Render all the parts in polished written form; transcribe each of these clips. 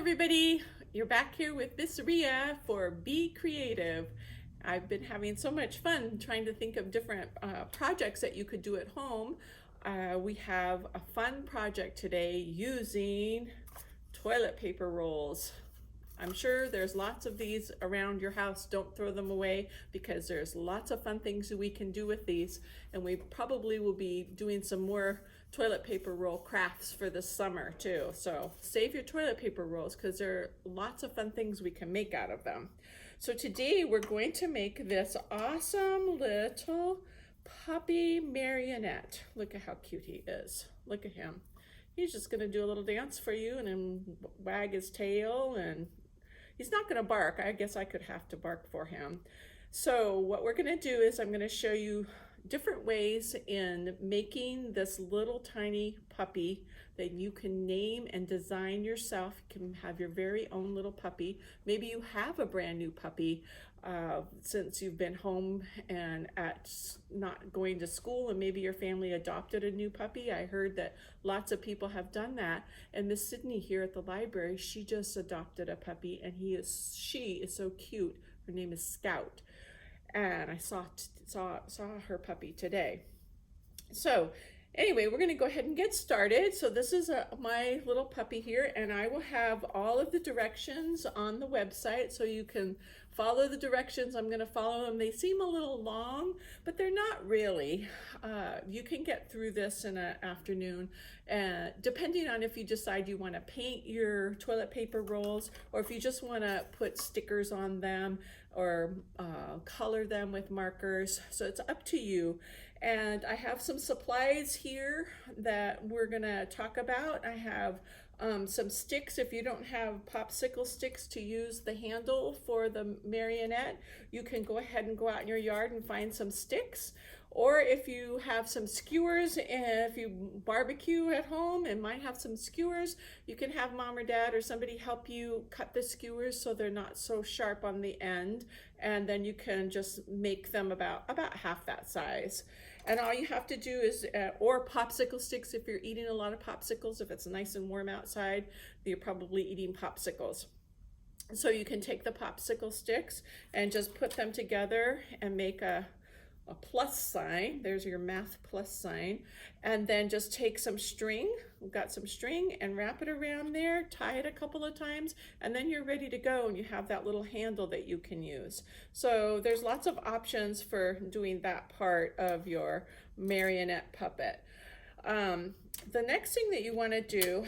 everybody. You're back here with Miss Ria for Be Creative. I've been having so much fun trying to think of different projects that you could do at home. We have a fun project today using toilet paper rolls. I'm sure there's lots of these around your house. Don't throw them away because there's lots of fun things that we can do with these. And we probably will be doing some more toilet paper roll crafts for the summer too. So save your toilet paper rolls because there are lots of fun things we can make out of them. So today we're going to make this awesome little puppy Marionette. Look at how cute he is. Look at him. He's just gonna do a little dance for you and then wag his tail, and he's not gonna bark. I guess I could have to bark for him. So what we're gonna do is I'm gonna show you different ways in making this little tiny puppy that you can name and design yourself. You can have your very own little puppy. Maybe you have a brand new puppy since you've been home and not going to school, and maybe your family adopted a new puppy. I heard that lots of people have done that. And Miss Sydney here at the library, she just adopted a puppy, and she is so cute. Her name is Scout, and I saw her puppy today. So anyway, we're going to go ahead and get started. So this is my little puppy here, and I will have all of the directions on the website so you can follow the directions. I'm going to follow them. They seem a little long, but they're not really. You can get through this in an afternoon, depending on if you decide you want to paint your toilet paper rolls or if you just want to put stickers on them or color them with markers. So it's up to you. And I have some supplies here that we're gonna talk about. I have some sticks. If you don't have popsicle sticks to use the handle for the Marionette, you can go ahead and go out in your yard and find some sticks. Or if you have some skewers, and if you barbecue at home and might have some skewers, you can have mom or dad or somebody help you cut the skewers so they're not so sharp on the end. And then you can just make them about half that size. And all you have to do is, or popsicle sticks if you're eating a lot of popsicles. If it's nice and warm outside, you're probably eating popsicles. So you can take the popsicle sticks and just put them together and make a plus sign. There's your math plus sign. And then just take some string. We've got some string and wrap it around there, tie it a couple of times, and then you're ready to go, and you have that little handle that you can use. So there's lots of options for doing that part of your Marionette puppet. The next thing that you want to do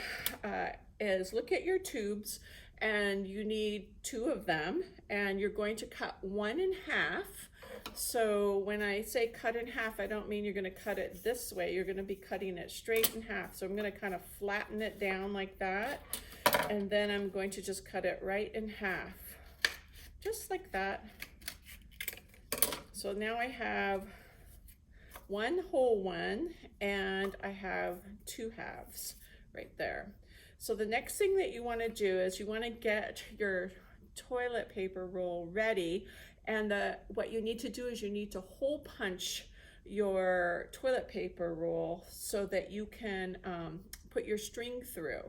is look at your tubes, and you need 2 of them, and you're going to cut one in half. So when I say cut in half, I don't mean you're going to cut it this way. You're going to be cutting it straight in half. So I'm going to kind of flatten it down like that. And then I'm going to just cut it right in half. Just like that. So now I have one whole one and I have 2 halves right there. So the next thing that you want to do is you want to get your toilet paper roll ready. And what you need to do is you need to hole punch your toilet paper roll so that you can put your string through.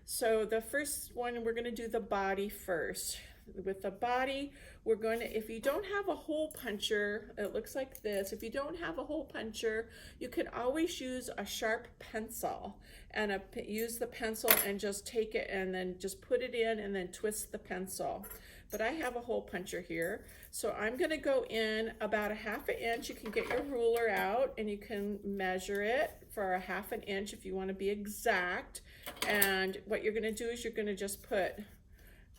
So the first one, we're going to do the body first. With the body, we're going to, if you don't have a hole puncher, it looks like this. If you don't have a hole puncher, you can always use a sharp pencil and use the pencil and just take it and then just put it in and then twist the pencil. But I have a hole puncher here. So I'm going to go in about 1/2 inch. You can get your ruler out and you can measure it for 1/2 inch if you want to be exact. And what you're going to do is you're going to just put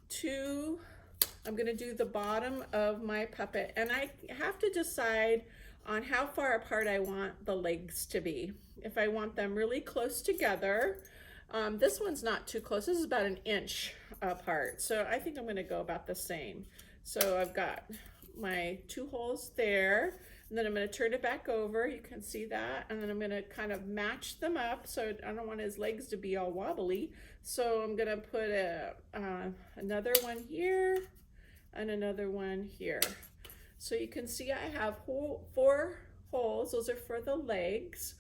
2, I'm going to do the bottom of my puppet, and I have to decide on how far apart I want the legs to be. If I want them really close together, this one's not too close. This is about 1 inch apart. So I think I'm going to go about the same. So I've got my 2 holes there, and then I'm going to turn it back over. You can see that. And then I'm going to kind of match them up. So I don't want his legs to be all wobbly. So I'm going to put another one here and another one here. So you can see I have 4 holes. Those are for the legs.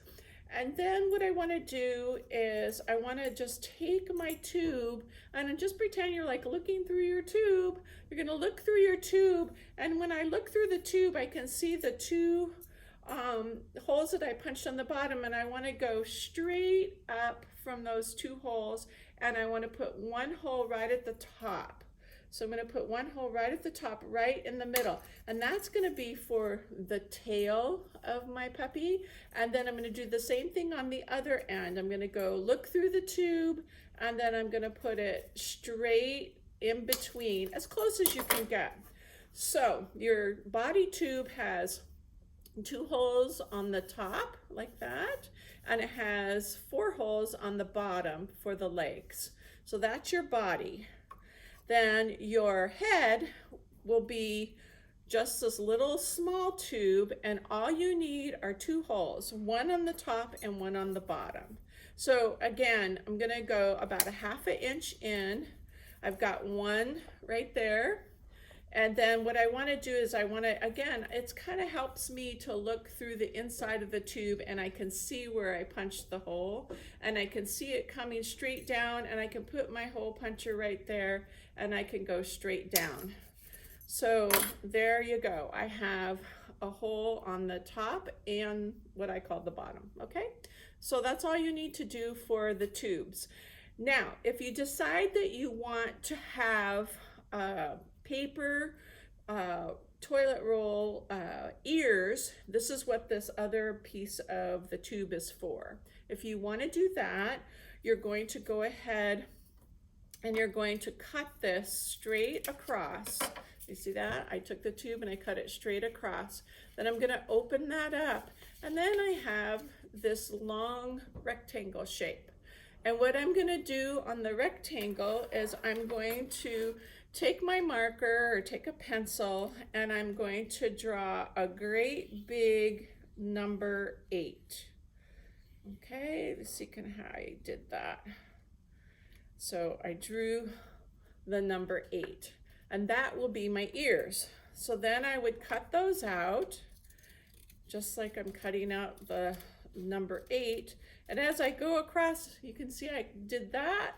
And then what I want to do is I want to just take my tube and just pretend you're like looking through your tube. You're going to look through your tube, and when I look through the tube, I can see the two holes that I punched on the bottom, and I want to go straight up from those two holes, and I want to put one hole right at the top. So I'm going to put one hole right at the top, right in the middle, and that's going to be for the tail of my puppy. And then I'm going to do the same thing on the other end. I'm going to go look through the tube, and then I'm going to put it straight in between, as close as you can get. So your body tube has two holes on the top like that, and it has 4 holes on the bottom for the legs. So that's your body. Then your head will be just this little small tube, and all you need are 2 holes, one on the top and one on the bottom. So again, I'm gonna go about 1/2 inch in. I've got one right there. And then what I want to do is I want to, again, it's kind of helps me to look through the inside of the tube, and I can see where I punched the hole, and I can see it coming straight down, and I can put my hole puncher right there, and I can go straight down. So there you go. I have a hole on the top and what I call the bottom, okay? So that's all you need to do for the tubes. Now, if you decide that you want to have paper toilet roll ears, this is what this other piece of the tube is for. If you want to do that, you're going to go ahead and you're going to cut this straight across. You see that? I took the tube and I cut it straight across. Then I'm going to open that up, and then I have this long rectangle shape. And what I'm going to do on the rectangle is I'm going to take my marker or take a pencil, and I'm going to draw a great big number 8. Okay, let's see how I did that. So I drew the number 8, and that will be my ears. So then I would cut those out, just like I'm cutting out the number 8. And as I go across, you can see I did that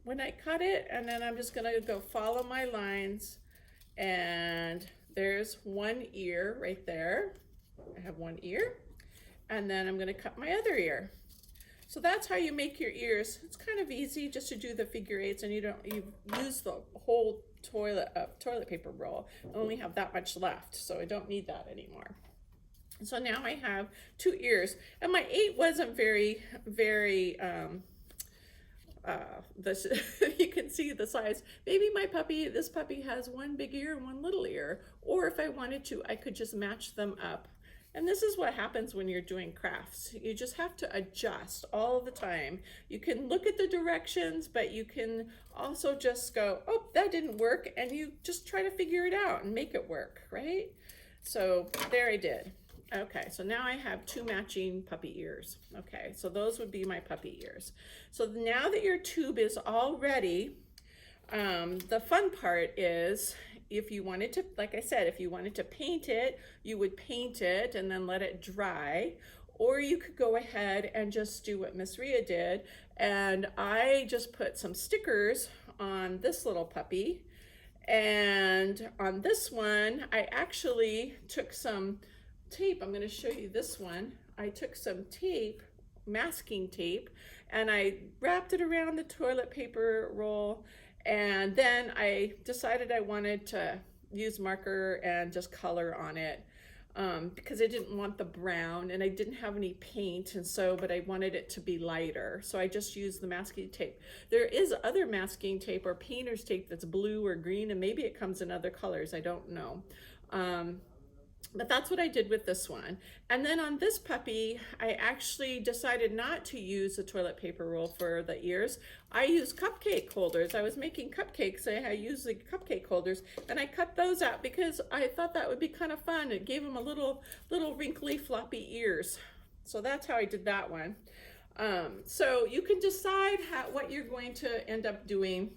when I cut it, and then I'm just gonna go follow my lines, and there's one ear right there. I have one ear, and then I'm gonna cut my other ear. So that's how you make your ears. It's kind of easy just to do the figure 8s, and you use the whole toilet paper roll. I only have that much left, so I don't need that anymore. So now I have 2 ears, and my 8 wasn't very you can see the size. Maybe this puppy has one big ear and one little ear, or if I wanted to, I could just match them up. And this is what happens when you're doing crafts. You just have to adjust all the time. You can look at the directions, but you can also just go, oh, that didn't work, and you just try to figure it out and make it work, right? So there I did. Okay, so now I have 2 matching puppy ears. Okay, so those would be my puppy ears. So now that your tube is all ready, the fun part is, if you wanted to, like I said, if you wanted to paint it, you would paint it and then let it dry. Or you could go ahead and just do what Miss Ria did. And I just put some stickers on this little puppy. And on this one, I actually took some tape. I'm going to show you this one. I took some tape, masking tape, and I wrapped it around the toilet paper roll, and then I decided I wanted to use marker and just color on it because I didn't want the brown, and I didn't have any paint, and so, but I wanted it to be lighter, so I just used the masking tape. There is other masking tape or painter's tape that's blue or green, and maybe it comes in other colors, I don't know. But that's what I did with this one. And then on this puppy, I actually decided not to use the toilet paper roll for the ears. I used cupcake holders. I was making cupcakes. I used the cupcake holders, and I cut those out because I thought that would be kind of fun. It gave them a little wrinkly floppy ears. So that's how I did that one. So you can decide what you're going to end up doing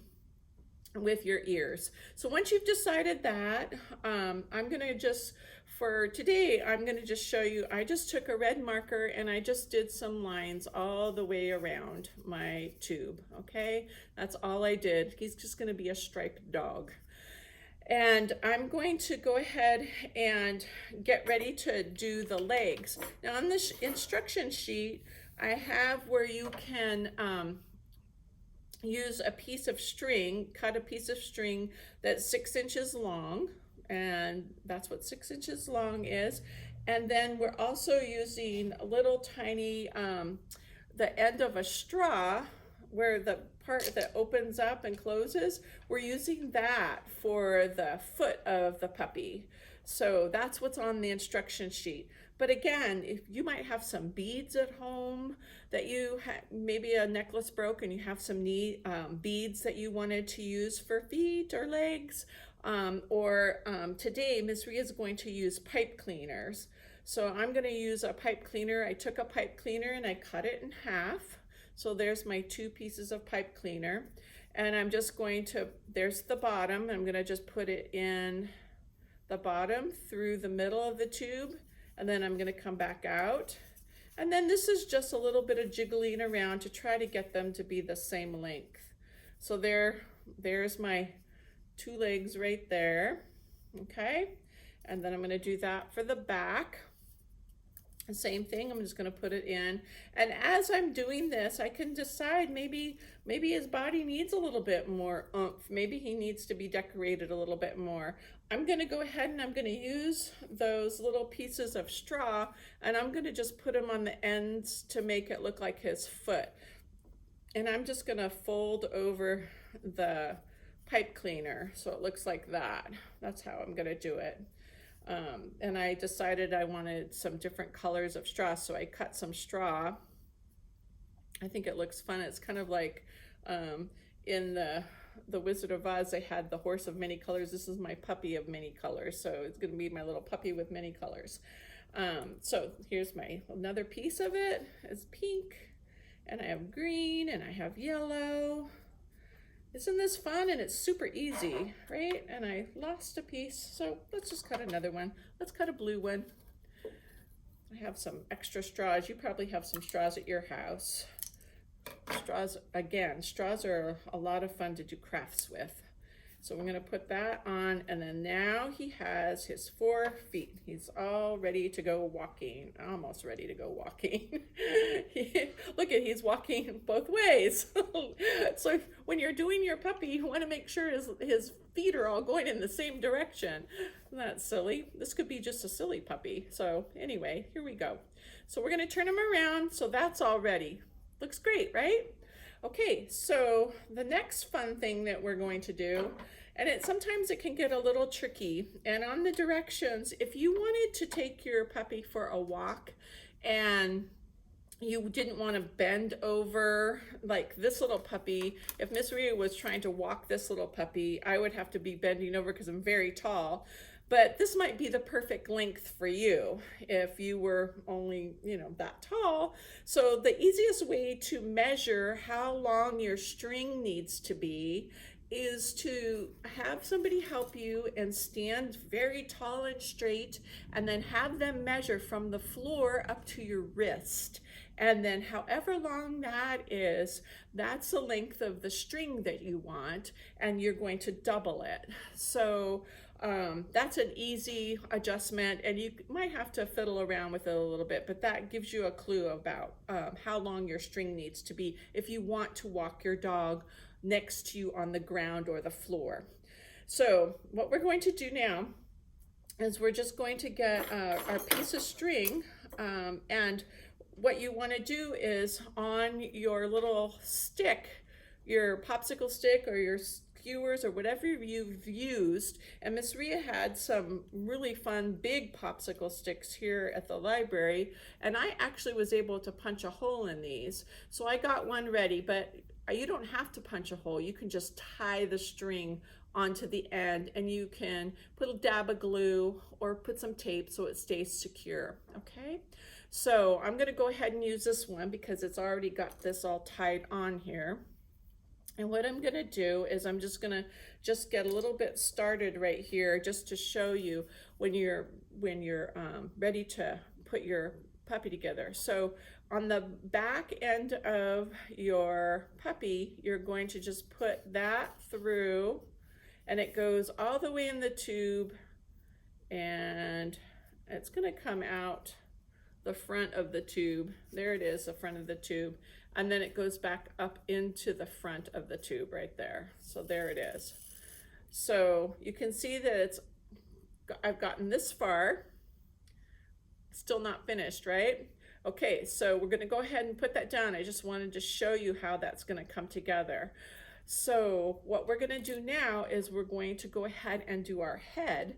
with your ears. So once you've decided that, I'm gonna just, for today, I'm gonna just show you, I just took a red marker and I just did some lines all the way around my tube, okay? That's all I did. He's just gonna be a striped dog. And I'm going to go ahead and get ready to do the legs. Now on this instruction sheet, I have where you can use a piece of string, cut a piece of string that's 6 inches long, and that's what 6 inches long is. And then we're also using a little tiny, the end of a straw, where the part that opens up and closes, we're using that for the foot of the puppy. So that's what's on the instruction sheet. But again, if you might have some beads at home that you maybe a necklace broke and you have some beads that you wanted to use for feet or legs, today Miss Ria is going to use pipe cleaners. So I'm going to use a pipe cleaner. I took a pipe cleaner and I cut it in half. So there's my 2 pieces of pipe cleaner, and I'm just going to, there's the bottom, I'm going to just put it in the bottom through the middle of the tube, and then I'm going to come back out. And then this is just a little bit of jiggling around to try to get them to be the same length. So there's my 2 legs right there, okay? And then I'm going to do that for the back. Same thing, I'm just going to put it in, and as I'm doing this I can decide maybe his body needs a little bit more oomph, maybe he needs to be decorated a little bit more. I'm going to go ahead and I'm going to use those little pieces of straw, and I'm going to just put them on the ends to make it look like his foot, and I'm just going to fold over the pipe cleaner so it looks like that. That's how I'm going to do it. And I decided I wanted some different colors of straw, so I cut some straw. I think it looks fun. It's kind of like in the Wizard of Oz, they had the horse of many colors. This is my puppy of many colors, so it's going to be my little puppy with many colors. So here's another piece of it. It's pink, and I have green, and I have yellow. Isn't this fun? And it's super easy, right? And I lost a piece, so let's just cut another one. Let's cut a blue one. I have some extra straws. You probably have some straws at your house. Straws, again, straws are a lot of fun to do crafts with. So we're gonna put that on, and then now he has his 4 feet. He's all ready to go walking, almost ready to go walking. Look at, he's walking both ways. So when you're doing your puppy, you wanna make sure his feet are all going in the same direction. That's silly. This could be just a silly puppy. So anyway, here we go. So we're gonna turn him around, so that's all ready. Looks great, right? Okay, so the next fun thing that we're going to do, and sometimes it can get a little tricky, and on the directions, if you wanted to take your puppy for a walk and you didn't want to bend over like this little puppy, if Miss Ria was trying to walk this little puppy, I would have to be bending over because I'm very tall. But this might be the perfect length for you if you were only, that tall. So the easiest way to measure how long your string needs to be is to have somebody help you and stand very tall and straight, and then have them measure from the floor up to your wrist. And then however long that is, that's the length of the string that you want, and you're going to double it. So that's an easy adjustment, and you might have to fiddle around with it a little bit, but that gives you a clue about how long your string needs to be if you want to walk your dog next to you on the ground or the floor. So what we're going to do now is we're just going to get our piece of string, and what you want to do is on your little stick, your popsicle stick or your skewers or whatever you've used, and Miss Ria had some really fun big popsicle sticks here at the library, and I actually was able to punch a hole in these. So I got one ready, but you don't have to punch a hole. You can just tie the string onto the end, and you can put a dab of glue or put some tape so it stays secure, okay? So I'm gonna go ahead and use this one because it's already got this all tied on here. And what I'm gonna do is I'm just gonna get a little bit started right here just to show you when you're ready to put your puppy together. So on the back end of your puppy, you're going to just put that through, and it goes all the way in the tube, and it's gonna come out the front of the tube. There it is, the front of the tube. And then it goes back up into the front of the tube right there. So there it is. So you can see that I've gotten this far. Still not finished, right? Okay, so we're gonna go ahead and put that down. I just wanted to show you how that's gonna come together. So what we're gonna do now is we're going to go ahead and do our head.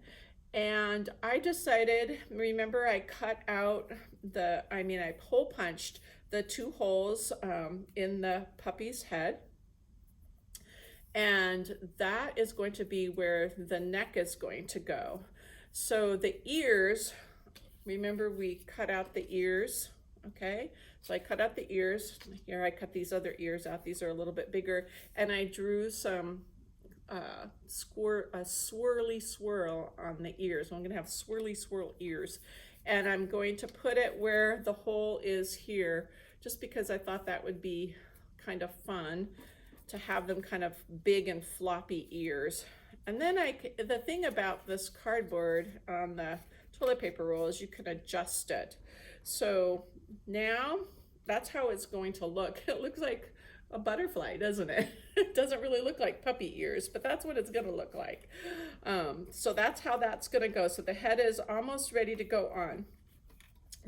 And I decided, remember I cut out I hole punched the 2 holes in the puppy's head. And that is going to be where the neck is going to go. So the ears, remember we cut out the ears, okay? So I cut out the ears. Here I cut these other ears out. These are a little bit bigger. And I drew some swirly swirl on the ears. So I'm gonna have swirly swirl ears, and I'm going to put it where the hole is here, just because I thought that would be kind of fun to have them kind of big and floppy ears. And then the thing about this cardboard on the toilet paper roll is you can adjust it. So now that's how it's going to look. It looks like a butterfly, doesn't it? It doesn't really look like puppy ears, but that's what it's gonna look like. So that's how that's gonna go. So the head is almost ready to go on.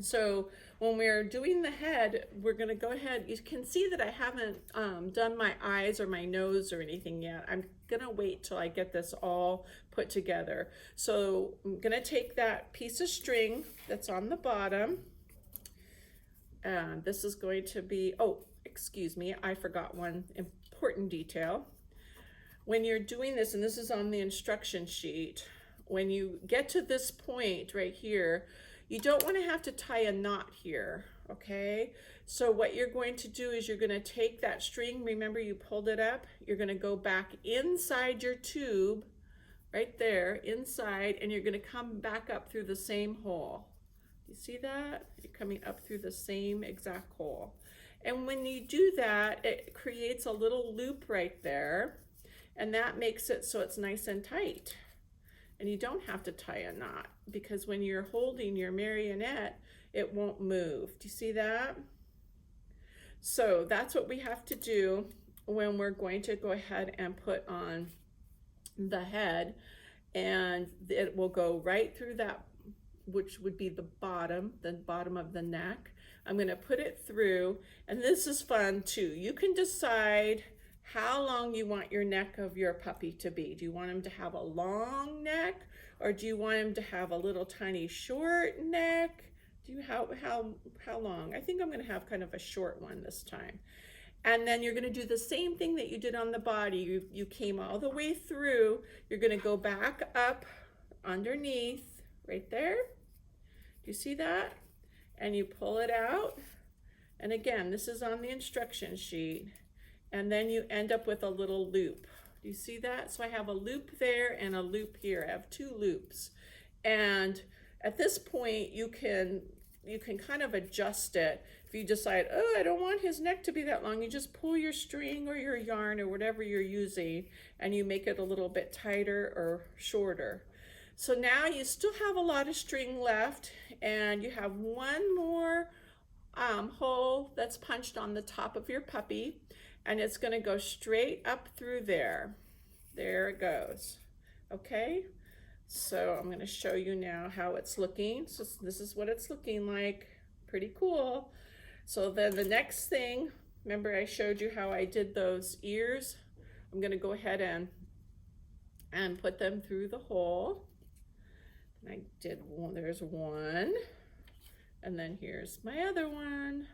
So when we're doing the head, we're gonna go ahead, you can see that I haven't done my eyes or my nose or anything yet. I'm gonna wait till I get this all put together. So I'm gonna take that piece of string that's on the bottom, and this is going to be, oh, excuse me, I forgot one important detail. When you're doing this, and this is on the instruction sheet, when you get to this point right here, you don't want to have to tie a knot here, okay? So what you're going to do is you're going to take that string, remember you pulled it up, you're going to go back inside your tube, right there, inside, and you're going to come back up through the same hole. You see that? You're coming up through the same exact hole. And when you do that, it creates a little loop right there, and that makes it so it's nice and tight. And you don't have to tie a knot, because when you're holding your marionette, it won't move. Do you see that? So that's what we have to do when we're going to go ahead and put on the head, and it will go right through that, which would be the bottom of the neck. I'm going to put it through, and this is fun too. You can decide how long you want your neck of your puppy to be. Do you want him to have a long neck, or do you want him to have a little tiny short neck? How long? I think I'm going to have kind of a short one this time. And then you're going to do the same thing that you did on the body. You came all the way through. You're going to go back up underneath right there. Do you see that? And you pull it out, and again, this is on the instruction sheet, and then you end up with a little loop. Do you see that? So I have a loop there and a loop here. I have 2 loops, and at this point you can kind of adjust it. If you decide, oh, I don't want his neck to be that long, you just pull your string or your yarn or whatever you're using, and you make it a little bit tighter or shorter. So now you still have a lot of string left, and you have one more hole that's punched on the top of your puppy, and it's going to go straight up through there. There it goes. Okay, so I'm going to show you now how it's looking. So this is what it's looking like. Pretty cool. So then the next thing, remember I showed you how I did those ears? I'm going to go ahead and put them through the hole. I did one, there's one, and then here's my other one.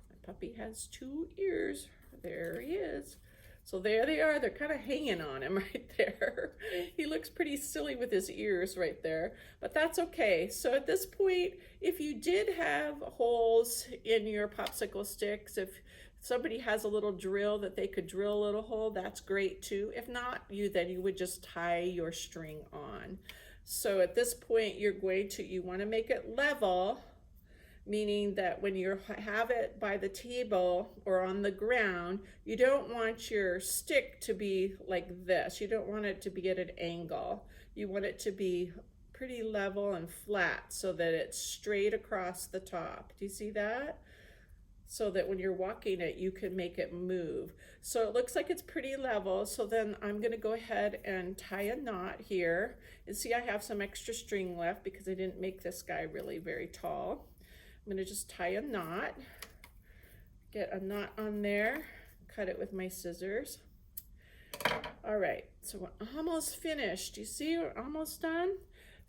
My puppy has 2 ears. There he is. So there they are. They're kind of hanging on him right there. He looks pretty silly with his ears right there, but that's okay. So at this point, if you did have holes in your popsicle sticks, if somebody has a little drill that they could drill a little hole, that's great too. If not, then you would just tie your string on. So at this point, you want to make it level, meaning that when you have it by the table or on the ground, you don't want your stick to be like this. You don't want it to be at an angle. You want it to be pretty level and flat so that it's straight across the top. Do you see that? So that when you're walking it, you can make it move. So it looks like it's pretty level. So then I'm gonna go ahead and tie a knot here. And see, I have some extra string left because I didn't make this guy really very tall. I'm gonna just tie a knot, get a knot on there, cut it with my scissors. All right, so we're almost finished. You see, we're almost done.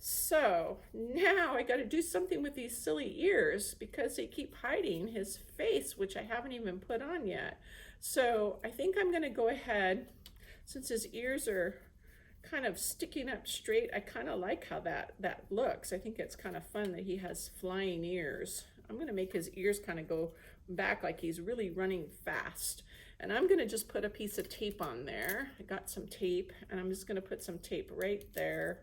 So now I got to do something with these silly ears because they keep hiding his face, which I haven't even put on yet. So I think I'm going to go ahead, since his ears are kind of sticking up straight. I kind of like how that looks. I think it's kind of fun that he has flying ears. I'm going to make his ears kind of go back like he's really running fast. And I'm going to just put a piece of tape on there. I got some tape, and I'm just going to put some tape right there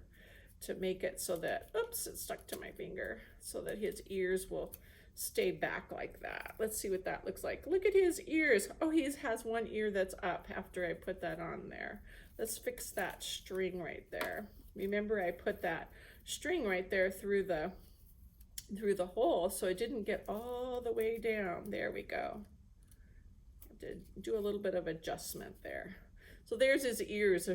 to make it so that, oops, it stuck to my finger, so that his ears will stay back like that. Let's see what that looks like. Look at his ears. Oh, he has one ear that's up after I put that on there. Let's fix that string right there. Remember, I put that string right there through the hole, so it didn't get all the way down. There we go. I have to do a little bit of adjustment there. So there's his ears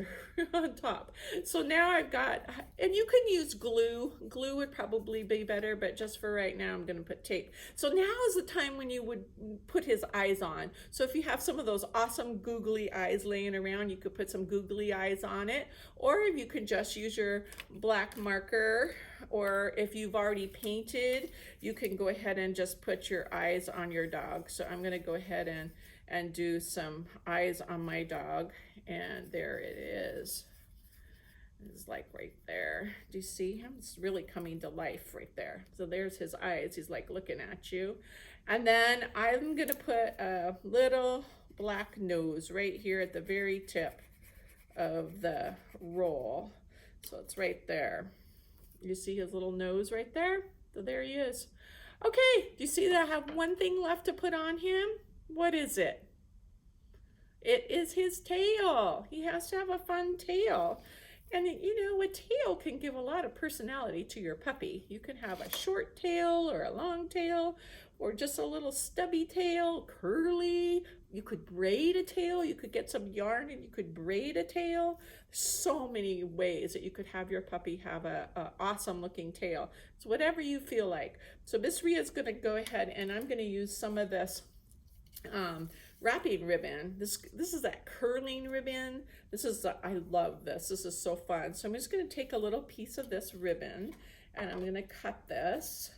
on top. So now I've got, and you can use glue. Glue would probably be better, but just for right now, I'm gonna put tape. So now is the time when you would put his eyes on. So if you have some of those awesome googly eyes laying around, you could put some googly eyes on it, or if you can just use your black marker, or if you've already painted, you can go ahead and just put your eyes on your dog. So I'm gonna go ahead and do some eyes on my dog. And there it is. It's like right there. Do you see him? It's really coming to life right there. So there's his eyes. He's like looking at you. And then I'm gonna put a little black nose right here at the very tip of the roll. So it's right there. You see his little nose right there? So there he is. Okay, do you see that I have one thing left to put on him? What is it? It is his tail. He has to have a fun tail. And you know, a tail can give a lot of personality to your puppy. You can have a short tail or a long tail or just a little stubby tail, curly. You could braid a tail. You could get some yarn and you could braid a tail. So many ways that you could have your puppy have a awesome looking tail. It's whatever you feel like. So Miss Ria is going to go ahead, and I'm going to use some of this wrapping ribbon. This is that curling ribbon. I love this. This is so fun. So I'm just going to take a little piece of this ribbon, and I'm going to cut this,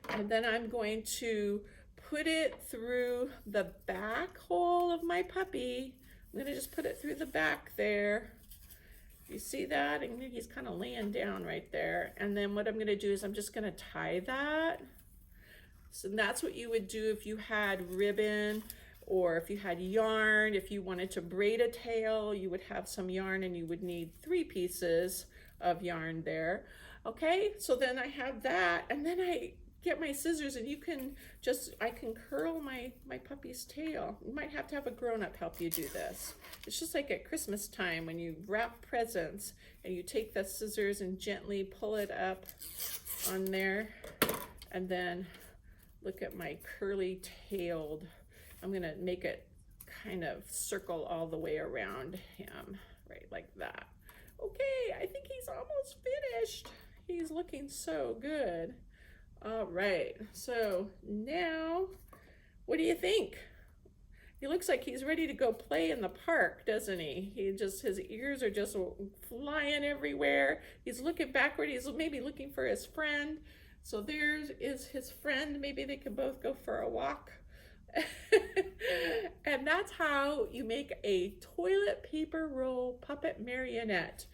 and then I'm going to put it through the back hole of my puppy. I'm going to just put it through the back there. You see that? And he's kind of laying down right there. And then what I'm going to do is I'm just going to tie that. So that's what you would do if you had ribbon, or if you had yarn. If you wanted to braid a tail, you would have some yarn, and you would need 3 pieces of yarn there. Okay, so then I have that, and then I get my scissors, and I can curl my puppy's tail. You might have to have a grown-up help you do this. It's just like at Christmas time when you wrap presents, and you take the scissors and gently pull it up on there, and then look at my curly tailed. I'm gonna make it kind of circle all the way around him, right like that. Okay, I think he's almost finished. He's looking so good. All right, so now, what do you think? He looks like he's ready to go play in the park, doesn't he? His ears are just flying everywhere. He's looking backward. He's maybe looking for his friend. So there is his friend. Maybe they can both go for a walk. And that's how you make a toilet paper roll puppet marionette.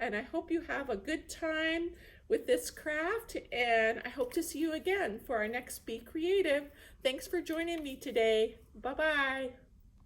and I hope you have a good time with this craft, and I hope to see you again for our next Be Creative. Thanks for joining me today. Bye-bye.